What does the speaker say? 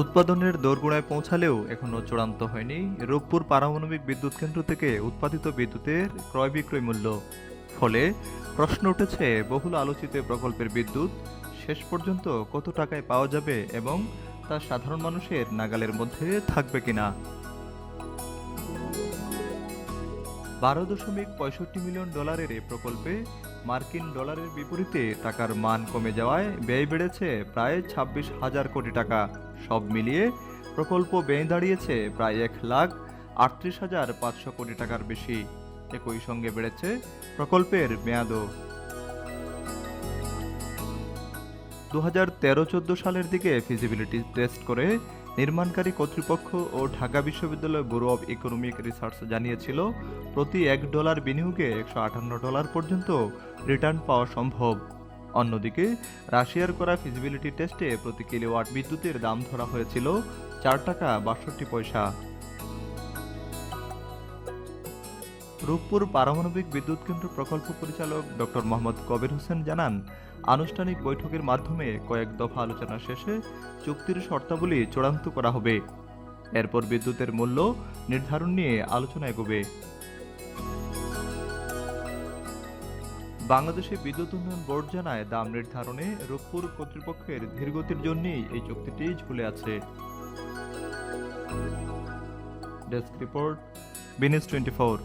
উৎপাদনের দোরগোড়ায় পৌঁছালেও এখনও চূড়ান্ত হয়নি রূপপুর পারমাণবিক বিদ্যুৎ কেন্দ্র থেকে উৎপাদিত বিদ্যুতের ক্রয় বিক্রয় মূল্য। ফলে প্রশ্ন উঠেছে, বহুল আলোচিত এ প্রকল্পের বিদ্যুৎ শেষ পর্যন্ত কত টাকায় পাওয়া যাবে এবং তা সাধারণ মানুষের নাগালের মধ্যে থাকবে কিনা। 12.65 মিলিয়ন ডলারের এ প্রকল্পে মার্কিন ডলারের বিপরীতে টাকার মান কমে যাওয়ায় ব্যয় বেড়েছে প্রায় 26,000 কোটি টাকা। সব মিলিয়ে প্রকল্প ব্যয় দাঁড়িয়েছে প্রায় 1,38,500 কোটি টাকার বেশি। একই সঙ্গে বেড়েছে প্রকল্পের মেয়াদও। 2013-14 সালের দিকে ফিজিবিলিটি টেস্ট করে নির্মাণকারী কর্তৃপক্ষ ও ঢাকা বিশ্ববিদ্যালয় ব্যুরো অব ইকোনমিক রিসার্চ জানিয়েছিল, প্রতি $1 বিনিয়োগে $158 পর্যন্ত রিটার্ন পাওয়া সম্ভব। অন্যদিকে রাশিয়ার করা ফিজিবিলিটি টেস্টে প্রতি কিলোওয়াট বিদ্যুতের দাম ধরা হয়েছিল $4.62। রূপপুর পারমাণবিক বিদ্যুৎ কেন্দ্র প্রকল্প পরিচালক ডক্টর মোহাম্মদ কবির হোসেন জানান, আনুষ্ঠানিক বৈঠকের মাধ্যমে কয়েক দফা আলোচনা শেষে চুক্তির শর্তাবলী চূড়ান্ত করা হবে। এরপর বিদ্যুতের মূল্য নির্ধারণ নিয়ে আলোচনা এগোবে। বাংলাদেশে বিদ্যুৎ উন্নয়ন বোর্ড জানায়, দাম নির্ধারণে রূপপুর কর্তৃপক্ষের ধীরগতির জন্যই এই চুক্তিটি ঝুলে আছে। Desk report, B News 24।